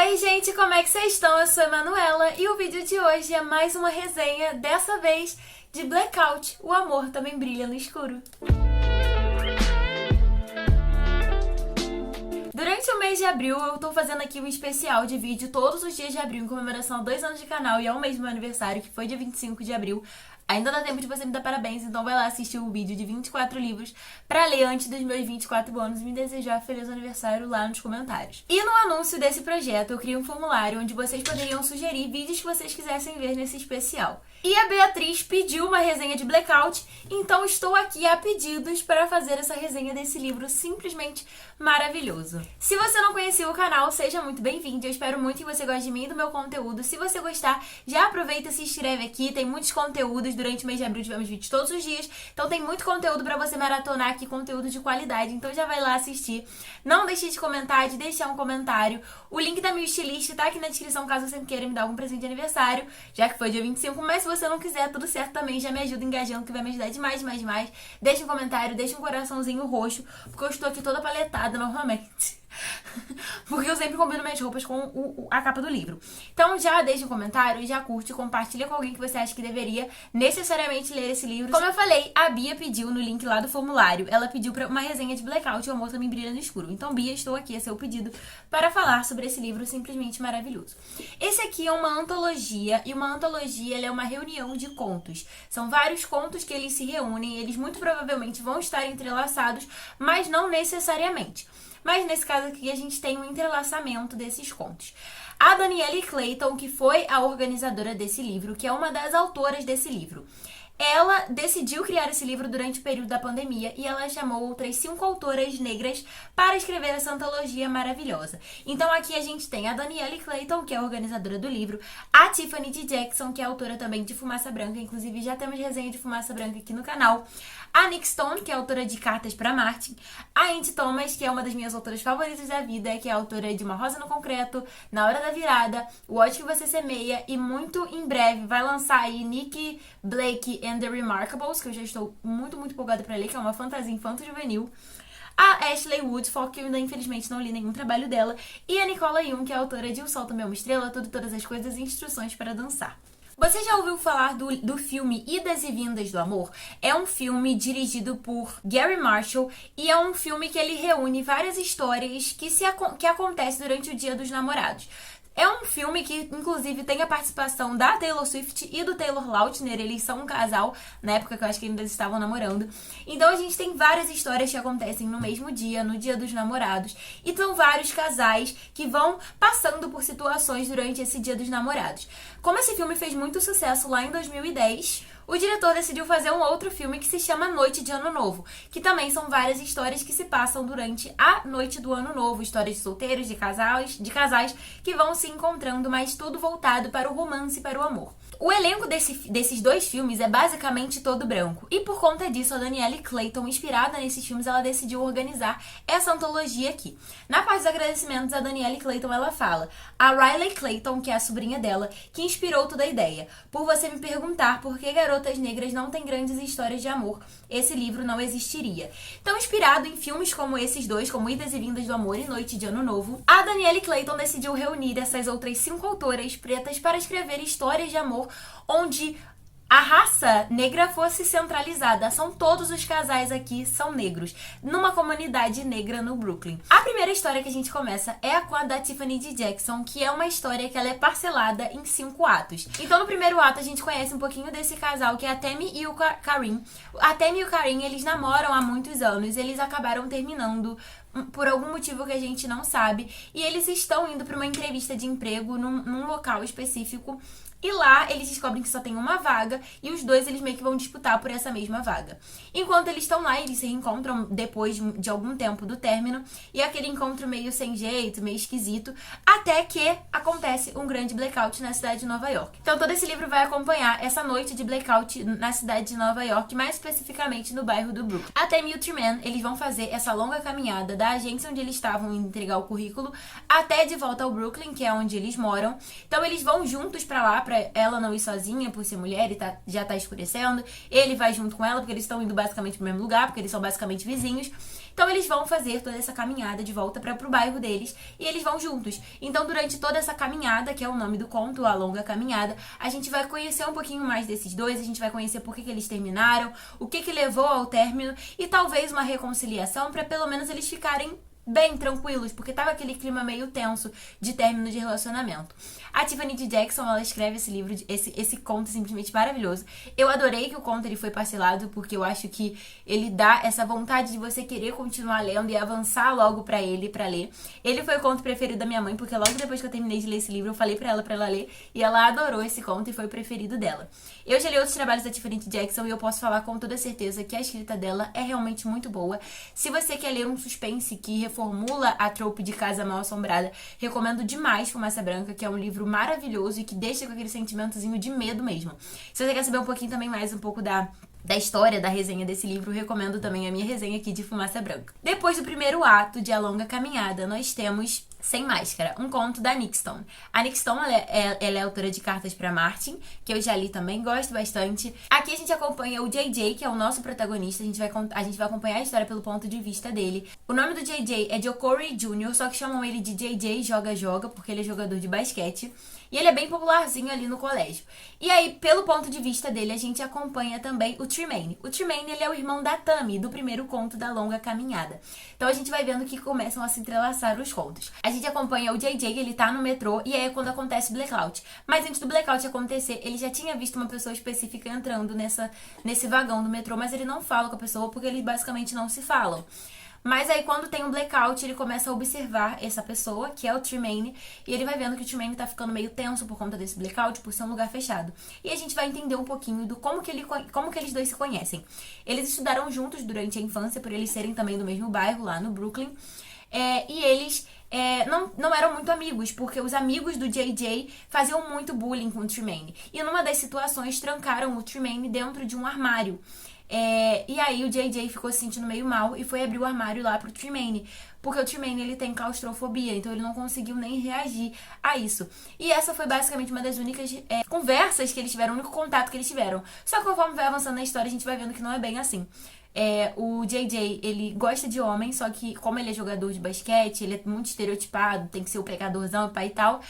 Oi gente, como é que vocês estão? Eu sou a Emanuela e o vídeo de hoje é mais uma resenha, dessa vez de Blackout, O Amor Também Brilha no Escuro. Durante o mês de abril, eu tô fazendo aqui um especial de vídeo todos os dias de abril, em comemoração a 2 anos de canal e ao mês do meu aniversário, que foi dia 25 de abril. Ainda dá tempo de você me dar parabéns, então vai lá assistir o vídeo de 24 livros pra ler antes dos meus 24 anos e me desejar feliz aniversário lá nos comentários. E no anúncio desse projeto, eu criei um formulário onde vocês poderiam sugerir vídeos que vocês quisessem ver nesse especial. E a Beatriz pediu uma resenha de Blackout, então estou aqui a pedidos para fazer essa resenha desse livro simplesmente maravilhoso. Se você não conhecia o canal, seja muito bem-vindo. Eu espero muito que você goste de mim e do meu conteúdo. Se você gostar, já aproveita e se inscreve aqui. Tem muitos conteúdos. Durante o mês de abril tivemos vídeos todos os dias. Então tem muito conteúdo pra você maratonar aqui, conteúdo de qualidade. Então já vai lá assistir. Não deixe de comentar, de deixar um comentário. O link da minha estilista tá aqui na descrição, caso você queira me dar algum presente de aniversário, já que foi dia 25. Mas se você não quiser, tudo certo também. Já me ajuda engajando, que vai me ajudar demais, demais, demais. Deixa um comentário, deixa um coraçãozinho roxo, porque eu estou aqui toda paletada normalmente. Porque eu sempre combino minhas roupas com a capa do livro. Então já deixa um comentário, já curte, compartilha com alguém que você acha que deveria necessariamente ler esse livro. Como eu falei, a Bia pediu no link lá do formulário, ela pediu pra uma resenha de Blackout, O Amor Também Brilha no Escuro. Então Bia, estou aqui a seu pedido para falar sobre esse livro simplesmente maravilhoso. Esse aqui é uma antologia, e uma antologia ela é uma reunião de contos. São vários contos que eles se reúnem, eles muito provavelmente vão estar entrelaçados, mas não necessariamente. Mas nesse caso aqui a gente tem um entrelaçamento desses contos. A Danielle Clayton, que foi a organizadora desse livro, que é uma das autoras desse livro, ela decidiu criar esse livro durante o período da pandemia e ela chamou outras 5 autoras negras para escrever essa antologia maravilhosa. Então aqui a gente tem a Danielle Clayton, que é a organizadora do livro, a Tiffany D. Jackson, que é autora também de Fumaça Branca, inclusive já temos resenha de Fumaça Branca aqui no canal, a Nick Stone, que é autora de Cartas para Martin, a Angie Thomas, que é uma das minhas autoras favoritas da vida, que é autora de Uma Rosa no Concreto, Na Hora da Virada, O Ódio que Você Semeia, e muito em breve vai lançar aí Nick Blake and the Remarkables, que eu já estou muito empolgada pra ler, que é uma fantasia infanto-juvenil. A Ashley Wood, que eu ainda infelizmente não li nenhum trabalho dela, e a Nicola Yoon, que é autora de O Sol Também é uma Estrela, Todas as Coisas e Instruções para Dançar. Você já ouviu falar do filme Idas e Vindas do Amor? É um filme dirigido por Gary Marshall e é um filme que ele reúne várias histórias que acontecem durante o Dia dos Namorados. É um filme que, inclusive, tem a participação da Taylor Swift e do Taylor Lautner. Eles são um casal, na época que eu acho que ainda estavam namorando. Então a gente tem várias histórias que acontecem no mesmo dia, no Dia dos Namorados. E são vários casais que vão passando por situações durante esse Dia dos Namorados. Como esse filme fez muito sucesso lá em 2010... o diretor decidiu fazer um outro filme que se chama Noite de Ano Novo, que também são várias histórias que se passam durante a noite do Ano Novo, histórias de solteiros, de casais que vão se encontrando, mas tudo voltado para o romance e para o amor. O elenco desses dois filmes é basicamente todo branco, e por conta disso a Danielle Clayton, inspirada nesses filmes, ela decidiu organizar essa antologia aqui. Na parte dos agradecimentos, a Danielle Clayton ela fala: a Riley Clayton, que é a sobrinha dela, que inspirou toda a ideia. Por você me perguntar por que garotas negras não têm grandes histórias de amor, esse livro não existiria. Então, inspirado em filmes como esses dois, como Idas e Vindas do Amor e Noite de Ano Novo, a Danielle Clayton decidiu reunir essas outras 5 autoras pretas para escrever histórias de amor onde a raça negra fosse centralizada. São todos os casais aqui são negros, numa comunidade negra no Brooklyn. A primeira história que a gente começa é com a da Tiffany D. Jackson, que é uma história que ela é parcelada em 5 atos. Então no primeiro ato a gente conhece um pouquinho desse casal, que é a Tammy e o Karim. A Tammy e o Karim, eles namoram há muitos anos, eles acabaram terminando por algum motivo que a gente não sabe, e eles estão indo para uma entrevista de emprego num local específico. E lá eles descobrem que só tem uma vaga e os dois eles meio que vão disputar por essa mesma vaga. Enquanto eles estão lá, eles se reencontram depois de algum tempo do término, e aquele encontro meio sem jeito, meio esquisito, até que acontece um grande blackout na cidade de Nova York. Então todo esse livro vai acompanhar essa noite de blackout na cidade de Nova York, mais especificamente no bairro do Brooklyn. Até Tammy e o Tremaine, eles vão fazer essa longa caminhada da agência onde eles estavam indo entregar o currículo até de volta ao Brooklyn, que é onde eles moram. Então eles vão juntos pra lá, pra ela não ir sozinha por ser mulher e já tá escurecendo. Ele vai junto com ela porque eles estão indo basicamente pro mesmo lugar, porque eles são basicamente vizinhos. Então eles vão fazer toda essa caminhada de volta pro bairro deles e eles vão juntos. Então durante toda essa caminhada, que é o nome do conto, A Longa Caminhada, a gente vai conhecer um pouquinho mais desses dois, a gente vai conhecer por que eles terminaram, o que levou ao término e talvez uma reconciliação para pelo menos eles ficarem bem tranquilos, porque tava aquele clima meio tenso de término de relacionamento. A Tiffany D. Jackson, ela escreve esse livro, esse conto simplesmente maravilhoso. Eu adorei que o conto ele foi parcelado, porque eu acho que ele dá essa vontade de você querer continuar lendo e avançar logo pra ler. Ele foi o conto preferido da minha mãe, porque logo depois que eu terminei de ler esse livro, eu falei pra ela ler, e ela adorou esse conto e foi o preferido dela. Eu já li outros trabalhos da Tiffany D. Jackson e eu posso falar com toda certeza que a escrita dela é realmente muito boa. Se você quer ler um suspense que reformula a trope de Casa Mal Assombrada, recomendo demais Fumaça Branca, que é um livro maravilhoso e que deixa com aquele sentimentozinho de medo mesmo. Se você quer saber um pouquinho também mais um pouco da história, da resenha desse livro, recomendo também a minha resenha aqui de Fumaça Branca. Depois do primeiro ato de A Longa Caminhada, nós temos Sem Máscara, um conto da Nick Stone. A Nick Stone, ela é autora de Cartas pra Martin, que eu já li também, gosto bastante. Aqui a gente acompanha o JJ, que é o nosso protagonista, a gente vai acompanhar a história pelo ponto de vista dele. O nome do JJ é Jokori Jr., só que chamam ele de JJ Joga, porque ele é jogador de basquete. E ele é bem popularzinho ali no colégio. E aí, pelo ponto de vista dele, a gente acompanha também o Tremaine. O Tremaine, ele é o irmão da Tammy, do primeiro conto da Longa Caminhada. Então a gente vai vendo que começam a se entrelaçar os contos. A gente acompanha o JJ, ele tá no metrô, e aí é quando acontece o blackout. Mas antes do blackout acontecer, ele já tinha visto uma pessoa específica entrando nesse vagão do metrô, mas ele não fala com a pessoa porque eles basicamente não se falam. Mas aí quando tem um blackout, ele começa a observar essa pessoa, que é o Tremaine, e ele vai vendo que o Tremaine tá ficando meio tenso por conta desse blackout, por ser um lugar fechado. E a gente vai entender um pouquinho do como que eles dois se conhecem. Eles estudaram juntos durante a infância, por eles serem também do mesmo bairro, lá no Brooklyn. E eles não eram muito amigos, porque os amigos do JJ faziam muito bullying com o Tremaine. E numa das situações, trancaram o Tremaine dentro de um armário. E aí o JJ ficou se sentindo meio mal e foi abrir o armário lá pro Tremaine. Porque o Tremaine, ele tem claustrofobia, então ele não conseguiu nem reagir a isso. E essa foi basicamente uma das únicas conversas que eles tiveram, o único contato que eles tiveram. Só que conforme vai avançando na história, a gente vai vendo que não é bem assim. O JJ, ele gosta de homem, só que como ele é jogador de basquete, ele é muito estereotipado, tem que ser o pegadorzão, pai e tal.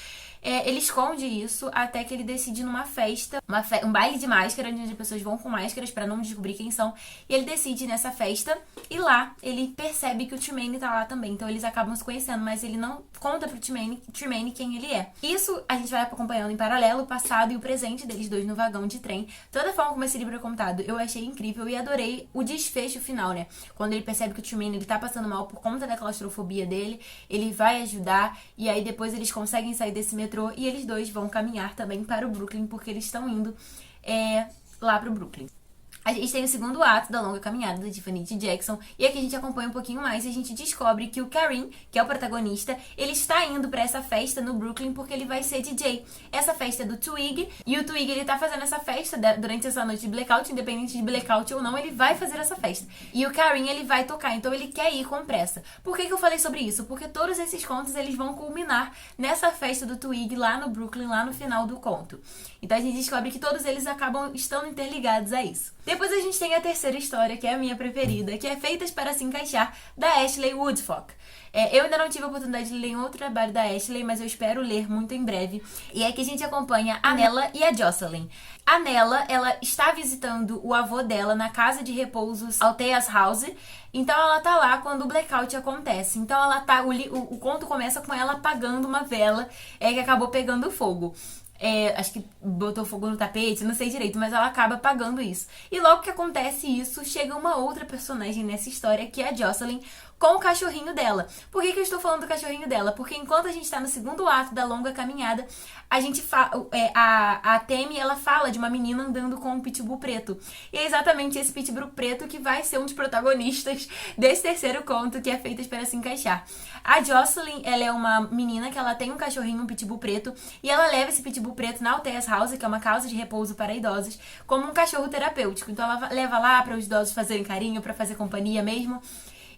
Ele esconde isso até que ele decide numa festa, um baile de máscara, onde as pessoas vão com máscaras pra não descobrir quem são. E ele decide ir nessa festa e lá ele percebe que o Tremaine tá lá também. Então eles acabam se conhecendo, mas ele não conta pro Tremaine quem ele é. Isso a gente vai acompanhando em paralelo o passado e o presente deles dois no vagão de trem. Toda a forma como esse livro é contado eu achei incrível e adorei o desfecho final, né? Quando ele percebe que o Tremaine ele tá passando mal por conta da claustrofobia dele, ele vai ajudar e aí depois eles conseguem sair desse metrô e eles dois vão caminhar também para o Brooklyn, porque eles estão indo lá pro Brooklyn. A gente tem o segundo ato da Longa Caminhada da Tiffany D. Jackson, e aqui a gente acompanha um pouquinho mais e a gente descobre que o Kareem, que é o protagonista, ele está indo pra essa festa no Brooklyn porque ele vai ser DJ. Essa festa é do Twig, e o Twig, ele tá fazendo essa festa durante essa noite de blackout, independente de blackout ou não, ele vai fazer essa festa. E o Kareem, ele vai tocar, então ele quer ir com pressa. Por que eu falei sobre isso? Porque todos esses contos, eles vão culminar nessa festa do Twig lá no Brooklyn, lá no final do conto. Então a gente descobre que todos eles acabam estando interligados a isso. Depois a gente tem a terceira história, que é a minha preferida, que é Feitas para se Encaixar, da Ashley Woodfolk. Eu ainda não tive a oportunidade de ler em outro trabalho da Ashley, mas eu espero ler muito em breve. E aqui a gente acompanha a Nella e a Jocelyn. A Nella, ela está visitando o avô dela na casa de repousos Altheia's House. Então ela tá lá quando o blackout acontece. Então ela tá, o conto começa com ela apagando uma vela que acabou pegando fogo. Acho que botou fogo no tapete, não sei direito, mas ela acaba apagando isso. E logo que acontece isso, chega uma outra personagem nessa história, que é a Jocelyn, com o cachorrinho dela. Por que eu estou falando do cachorrinho dela? Porque enquanto a gente tá no segundo ato da Longa Caminhada, a gente a Tammy, ela fala de uma menina andando com um pitbull preto. E é exatamente esse pitbull preto que vai ser um dos protagonistas desse terceiro conto, que é Feitas para se Encaixar. A Jocelyn, ela é uma menina que ela tem um cachorrinho, um pitbull preto, e ela leva esse pitbull preto na Altheia's House, que é uma casa de repouso para idosos, como um cachorro terapêutico. Então ela leva lá para os idosos fazerem carinho, para fazer companhia mesmo.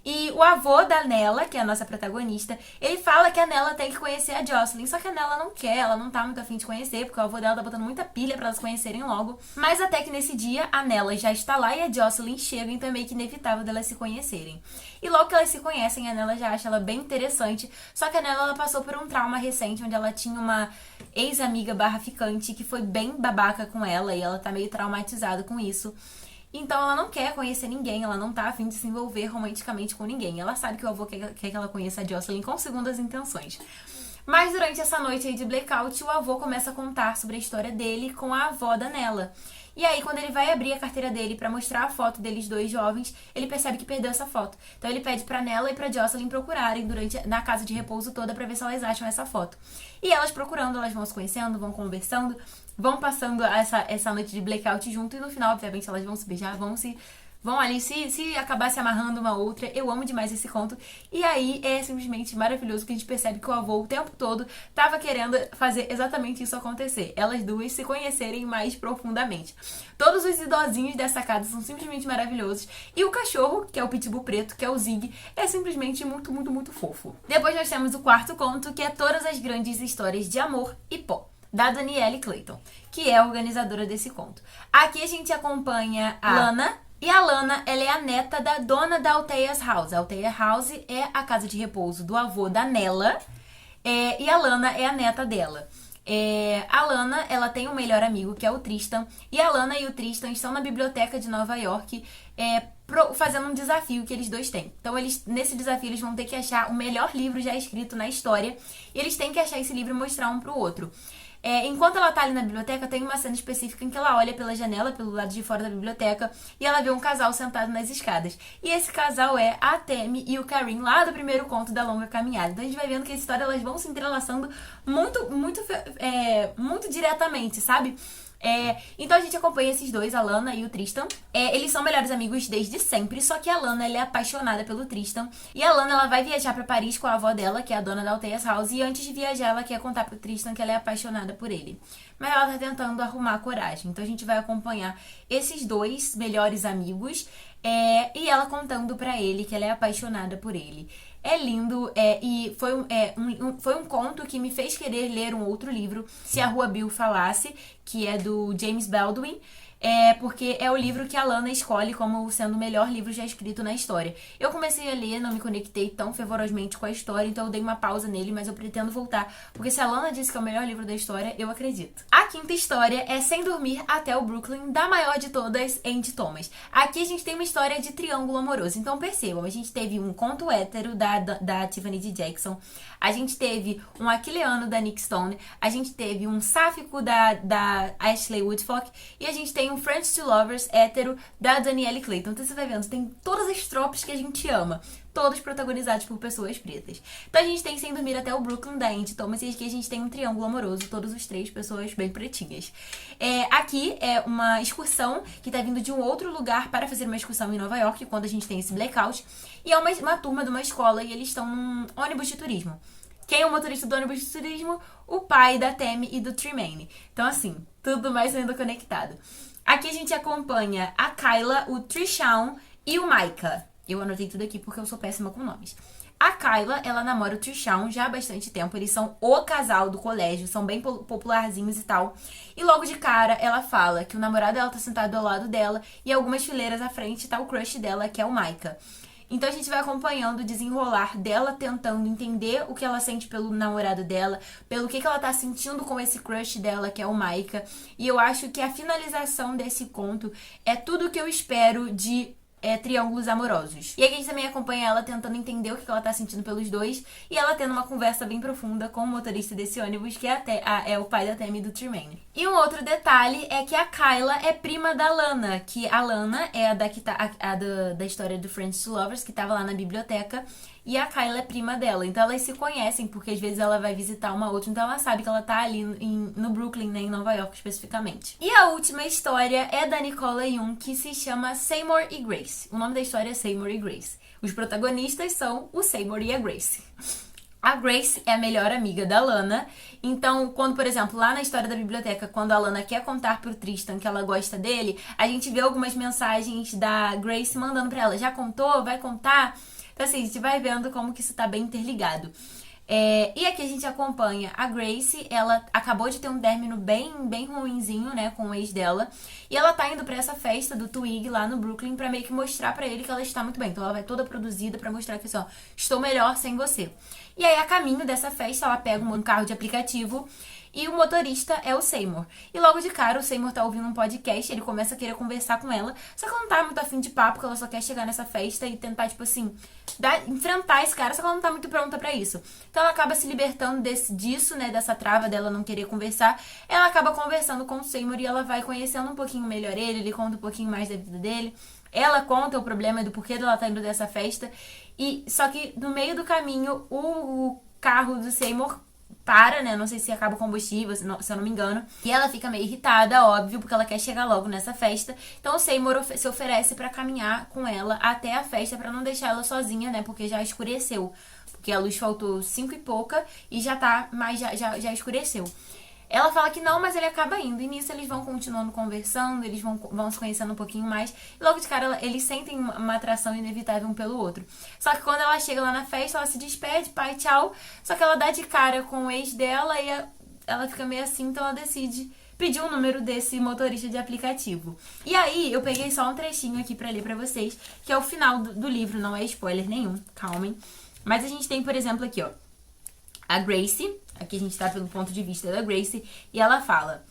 E o avô da Nella, que é a nossa protagonista, ele fala que a Nella tem que conhecer a Jocelyn. Só que a Nella não quer, ela não tá muito afim de conhecer, porque o avô dela tá botando muita pilha pra elas conhecerem logo. Mas até que nesse dia, a Nella já está lá e a Jocelyn chega, então é meio que inevitável delas se conhecerem. E logo que elas se conhecem, a Nella já acha ela bem interessante. Só que a Nella, ela passou por um trauma recente, onde ela tinha uma ex-amiga barra ficante que foi bem babaca com ela, e ela tá meio traumatizada com isso. Então ela não quer conhecer ninguém, ela não tá afim de se envolver romanticamente com ninguém. Ela sabe que o avô quer que ela conheça a Jocelyn com segundas intenções. Mas durante essa noite aí de blackout, o avô começa a contar sobre a história dele com a avó da Nella. E aí, quando ele vai abrir a carteira dele pra mostrar a foto deles dois jovens, ele percebe que perdeu essa foto. Então ele pede pra Nella e pra Jocelyn procurarem na casa de repouso toda pra ver se elas acham essa foto. E elas procurando, elas vão se conhecendo, vão conversando, vão passando essa noite de blackout junto e no final, obviamente, elas vão se beijar, vão ali se acabar se amarrando uma outra. Eu amo demais esse conto. E aí é simplesmente maravilhoso que a gente percebe que o avô o tempo todo tava querendo fazer exatamente isso acontecer. Elas duas se conhecerem mais profundamente. Todos os idosinhos dessa casa são simplesmente maravilhosos. E o cachorro, que é o Pitbull preto, que é o Zig, é simplesmente muito, muito, muito fofo. Depois nós temos o quarto conto, que é Todas as Grandes Histórias de Amor e Pó, da Danielle Clayton, que é a organizadora desse conto. Aqui a gente acompanha a Lana. E a Lana, ela é a neta da dona da Altheia's House. A Althea House é a casa de repouso do avô da Nella. E a Lana é a neta dela. A Lana, ela tem um melhor amigo, que é o Tristan. E a Lana e o Tristan estão na biblioteca de Nova York, fazendo um desafio que eles dois têm. Então, nesse desafio, eles vão ter que achar o melhor livro já escrito na história. E eles têm que achar esse livro e mostrar um pro outro. Enquanto ela tá ali na biblioteca, tem uma cena específica em que ela olha pela janela, pelo lado de fora da biblioteca, e ela vê um casal sentado nas escadas. E esse casal é a Tammy e o Karim, lá do primeiro conto da Longa Caminhada. Então a gente vai vendo que a história, elas vão se entrelaçando muito diretamente, sabe? Então a gente acompanha esses dois, a Lana e o Tristan. Eles são melhores amigos desde sempre, só que a Lana, ela é apaixonada pelo Tristan. E a Lana, ela vai viajar pra Paris com a avó dela, que é a dona da Altheia's House. E antes de viajar, ela quer contar pro Tristan que ela é apaixonada por ele. Mas ela tá tentando arrumar a coragem. Então a gente vai acompanhar esses dois melhores amigos, e ela contando pra ele que ela é apaixonada por ele. É lindo, e foi um conto que me fez querer ler um outro livro, Se a Rua Bill Falasse, que é do James Baldwin, porque é o livro que a Lana escolhe como sendo o melhor livro já escrito na história. Eu comecei a ler, não me conectei tão fervorosamente com a história, então eu dei uma pausa nele, mas eu pretendo voltar, porque se a Lana disse que é o melhor livro da história, eu acredito. A quinta história é Sem Dormir Até o Brooklyn, da maior de todas, Angie Thomas. Aqui a gente tem uma história de triângulo amoroso, então percebam, a gente teve um conto hétero da Tiffany D. Jackson, a gente teve um aquiliano da Nick Stone, a gente teve um sáfico da Ashley Woodfolk, e a gente tem um Friends to Lovers hétero da Danielle Clayton. Então você vai vendo, tem todas as tropes que a gente ama, todos protagonizados por pessoas pretas. Então a gente tem Sem Dormir Até o Brooklyn, da Angie Thomas, e aqui a gente tem um triângulo amoroso, todos os três pessoas bem pretinhas. Aqui é uma excursão que tá vindo de um outro lugar para fazer uma excursão em Nova York, quando a gente tem esse blackout, e é uma turma de uma escola, e eles estão num ônibus de turismo. Quem é o motorista do ônibus de turismo? O pai da Tammy e do Tremaine. Então assim, tudo mais sendo conectado. Aqui a gente acompanha a Kyla, o Trishawn e o Micah. Eu anotei tudo aqui porque eu sou péssima com nomes. A Kyla, ela namora o Trishawn já há bastante tempo. Eles são o casal do colégio, são bem popularzinhos e tal. E logo de cara, ela fala que o namorado dela tá sentado ao lado dela e algumas fileiras à frente tá o crush dela, que é o Micah. Então a gente vai acompanhando o desenrolar dela, tentando entender o que ela sente pelo namorado dela, pelo que ela tá sentindo com esse crush dela, que é o Micah. E eu acho que a finalização desse conto é tudo o que eu espero de triângulos amorosos. E aqui a gente também acompanha ela tentando entender o que ela tá sentindo pelos dois, e ela tendo uma conversa bem profunda com o motorista desse ônibus, que é o pai da Tammy e do Tremaine. E um outro detalhe é que a Kyla é prima da Lana, que a Lana é da história do Friends to Lovers, que tava lá na biblioteca, e a Kyla é prima dela. Então elas se conhecem, porque às vezes ela vai visitar uma outra, então ela sabe que ela tá ali no Brooklyn, né, em Nova York especificamente. E a última história é da Nicola Yoon, que se chama Seymour e Grace. O nome da história é Seymour e Grace. Os protagonistas são o Seymour e a Grace. A Grace é a melhor amiga da Lana, então quando, por exemplo, lá na história da biblioteca, quando a Lana quer contar pro Tristan que ela gosta dele, a gente vê algumas mensagens da Grace mandando pra ela, já contou? Vai contar? Então assim, a gente vai vendo como que isso tá bem interligado. E aqui a gente acompanha a Grace. Ela acabou de ter um término bem ruinzinho, né, com o ex dela. E ela tá indo pra essa festa do Twig lá no Brooklyn pra meio que mostrar pra ele que ela está muito bem. Então ela vai toda produzida pra mostrar que assim, ó, estou melhor sem você. E aí, a caminho dessa festa, ela pega um carro de aplicativo e o motorista é o Seymour. E logo de cara, o Seymour tá ouvindo um podcast, ele começa a querer conversar com ela, só que ela não tá muito afim de papo, porque ela só quer chegar nessa festa e tentar, tipo assim, enfrentar esse cara, só que ela não tá muito pronta pra isso. Então ela acaba se libertando disso, né, dessa trava dela não querer conversar. Ela acaba conversando com o Seymour e ela vai conhecendo um pouquinho melhor ele conta um pouquinho mais da vida dele. Ela conta o problema do porquê dela tá indo dessa festa. E só que no meio do caminho, o carro do Seymour para, né? Não sei se acaba o combustível, se eu não me engano. E ela fica meio irritada, óbvio, porque ela quer chegar logo nessa festa. Então o Seymour se oferece pra caminhar com ela até a festa, pra não deixar ela sozinha, né? Porque já escureceu. Porque a luz faltou 5 e pouca e já tá, mas já escureceu. Ela fala que não, mas ele acaba indo. E nisso eles vão continuando conversando, eles vão se conhecendo um pouquinho mais. E logo de cara eles sentem uma atração inevitável um pelo outro. Só que quando ela chega lá na festa, ela se despede, pai, tchau. Só que ela dá de cara com o ex dela e ela fica meio assim, então ela decide pedir o número desse motorista de aplicativo. E aí eu peguei só um trechinho aqui pra ler pra vocês, que é o final do livro, não é spoiler nenhum, calmem. Mas a gente tem, por exemplo, aqui, ó, a Grace. Aqui a gente tá pelo ponto de vista da Grace. E ela fala: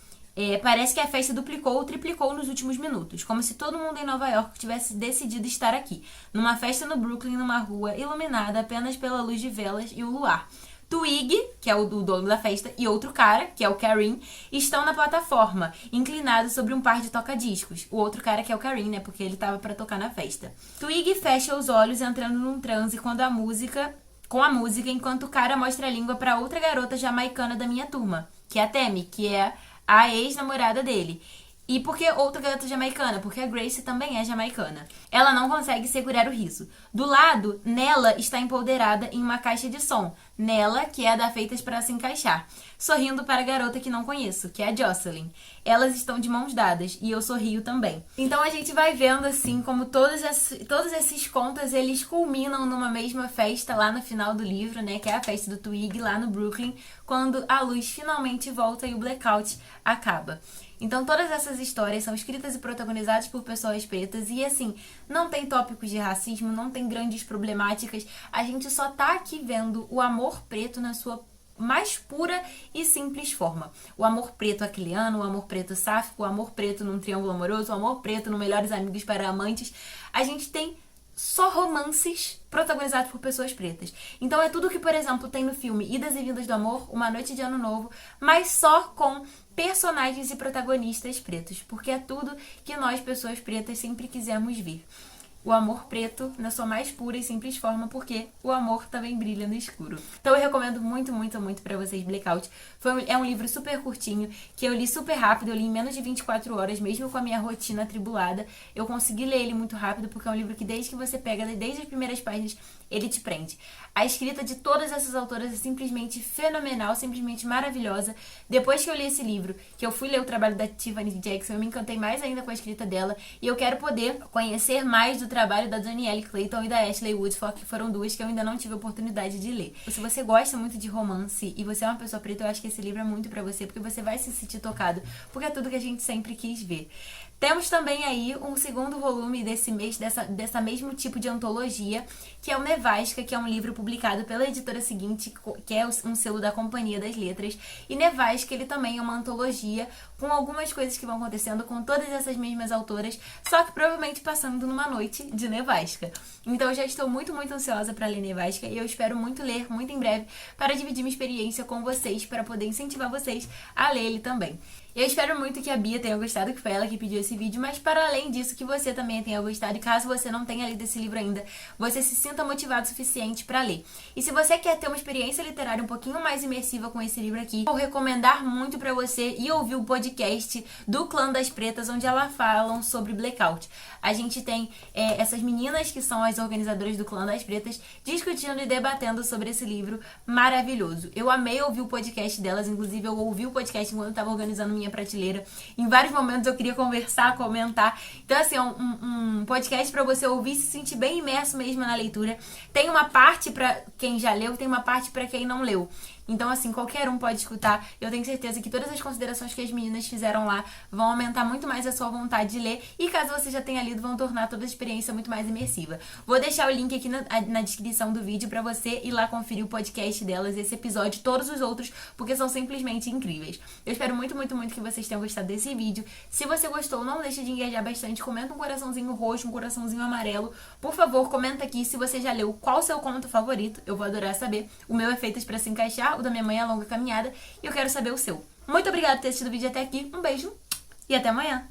parece que a festa duplicou ou triplicou nos últimos minutos. Como se todo mundo em Nova York tivesse decidido estar aqui. Numa festa no Brooklyn, numa rua iluminada apenas pela luz de velas e o luar. Twig, que é o dono da festa, e outro cara, que é o Kareem, estão na plataforma, inclinados sobre um par de toca-discos. O outro cara que é o Kareem, né, porque ele tava pra tocar na festa. Twig fecha os olhos entrando num transe com a música, enquanto o cara mostra a língua pra outra garota jamaicana da minha turma, que é a Tammy, que é a ex-namorada dele. E por que outra garota jamaicana? Porque a Grace também é jamaicana. Ela não consegue segurar o riso. Do lado, Nella está empoderada em uma caixa de som. Nella, que é a da Feitas para se encaixar. Sorrindo para a garota que não conheço, que é a Jocelyn. Elas estão de mãos dadas e eu sorrio também. Então a gente vai vendo assim como todos esses contos eles culminam numa mesma festa lá no final do livro, né? Que é a festa do Twig lá no Brooklyn, quando a luz finalmente volta e o blackout acaba. Então todas essas histórias são escritas e protagonizadas por pessoas pretas e assim, não tem tópicos de racismo, não tem grandes problemáticas, a gente só tá aqui vendo o amor preto na sua mais pura e simples forma. O amor preto aquiliano, o amor preto sáfico, o amor preto num triângulo amoroso, o amor preto no Melhores Amigos para Amantes. A gente tem só romances protagonizados por pessoas pretas. Então é tudo que, por exemplo, tem no filme Idas e Vindas do Amor, Uma Noite de Ano Novo, mas só com personagens e protagonistas pretos, porque é tudo que nós, pessoas pretas, sempre quisemos ver. O amor preto na sua mais pura e simples forma, porque o amor também brilha no escuro. Então eu recomendo muito, muito, muito pra vocês Blackout. É um livro super curtinho, que eu li super rápido, eu li em menos de 24 horas, mesmo com a minha rotina atribulada. Eu consegui ler ele muito rápido, porque é um livro que desde que você pega, desde as primeiras páginas, ele te prende. A escrita de todas essas autoras é simplesmente fenomenal, simplesmente maravilhosa. Depois que eu li esse livro, que eu fui ler o trabalho da Tiffany Jackson, eu me encantei mais ainda com a escrita dela, e eu quero poder conhecer mais do trabalho da Danielle Clayton e da Ashley Woodfork, que foram duas que eu ainda não tive a oportunidade de ler. Se você gosta muito de romance e você é uma pessoa preta, eu acho que esse livro é muito pra você, porque você vai se sentir tocado, porque é tudo que a gente sempre quis ver. Temos também aí um segundo volume desse mês, dessa mesmo tipo de antologia, que é o Nevasca, que é um livro publicado pela editora seguinte, que é um selo da Companhia das Letras. E Nevasca, ele também é uma antologia com algumas coisas que vão acontecendo com todas essas mesmas autoras, só que provavelmente passando numa noite de Nevasca. Então eu já estou muito, muito ansiosa para ler Nevasca e eu espero muito ler, muito em breve, para dividir minha experiência com vocês, para poder incentivar vocês a ler ele também. Eu espero muito que a Bia tenha gostado, que foi ela que pediu esse vídeo, mas para além disso, que você também tenha gostado, e caso você não tenha lido esse livro ainda, você se sinta motivado o suficiente para ler. E se você quer ter uma experiência literária um pouquinho mais imersiva com esse livro aqui, vou recomendar muito para você ir ouvir o podcast do Clã das Pretas, onde elas falam sobre Blackout. A gente tem essas meninas que são as organizadoras do Clã das Pretas discutindo e debatendo sobre esse livro maravilhoso. Eu amei ouvir o podcast delas, inclusive eu ouvi o podcast enquanto eu estava organizando minha prateleira. Em vários momentos eu queria conversar, comentar. Então, assim, é um podcast para você ouvir e se sentir bem imerso mesmo na leitura. Tem uma parte para quem já leu, tem uma parte para quem não leu. Então, assim, qualquer um pode escutar. Eu tenho certeza que todas as considerações que as meninas fizeram lá vão aumentar muito mais a sua vontade de ler. E caso você já tenha lido, vão tornar toda a experiência muito mais imersiva. Vou deixar o link aqui na descrição do vídeo pra você ir lá conferir o podcast delas, esse episódio e todos os outros, porque são simplesmente incríveis. Eu espero muito, muito, muito que vocês tenham gostado desse vídeo. Se você gostou, não deixe de engajar bastante. Comenta um coraçãozinho roxo, um coraçãozinho amarelo. Por favor, comenta aqui se você já leu qual o seu conto favorito. Eu vou adorar saber. O meu é Feitas pra Se Encaixar, o da minha mãe é A Longa Caminhada, e eu quero saber o seu. Muito obrigada por ter assistido o vídeo até aqui, um beijo e até amanhã!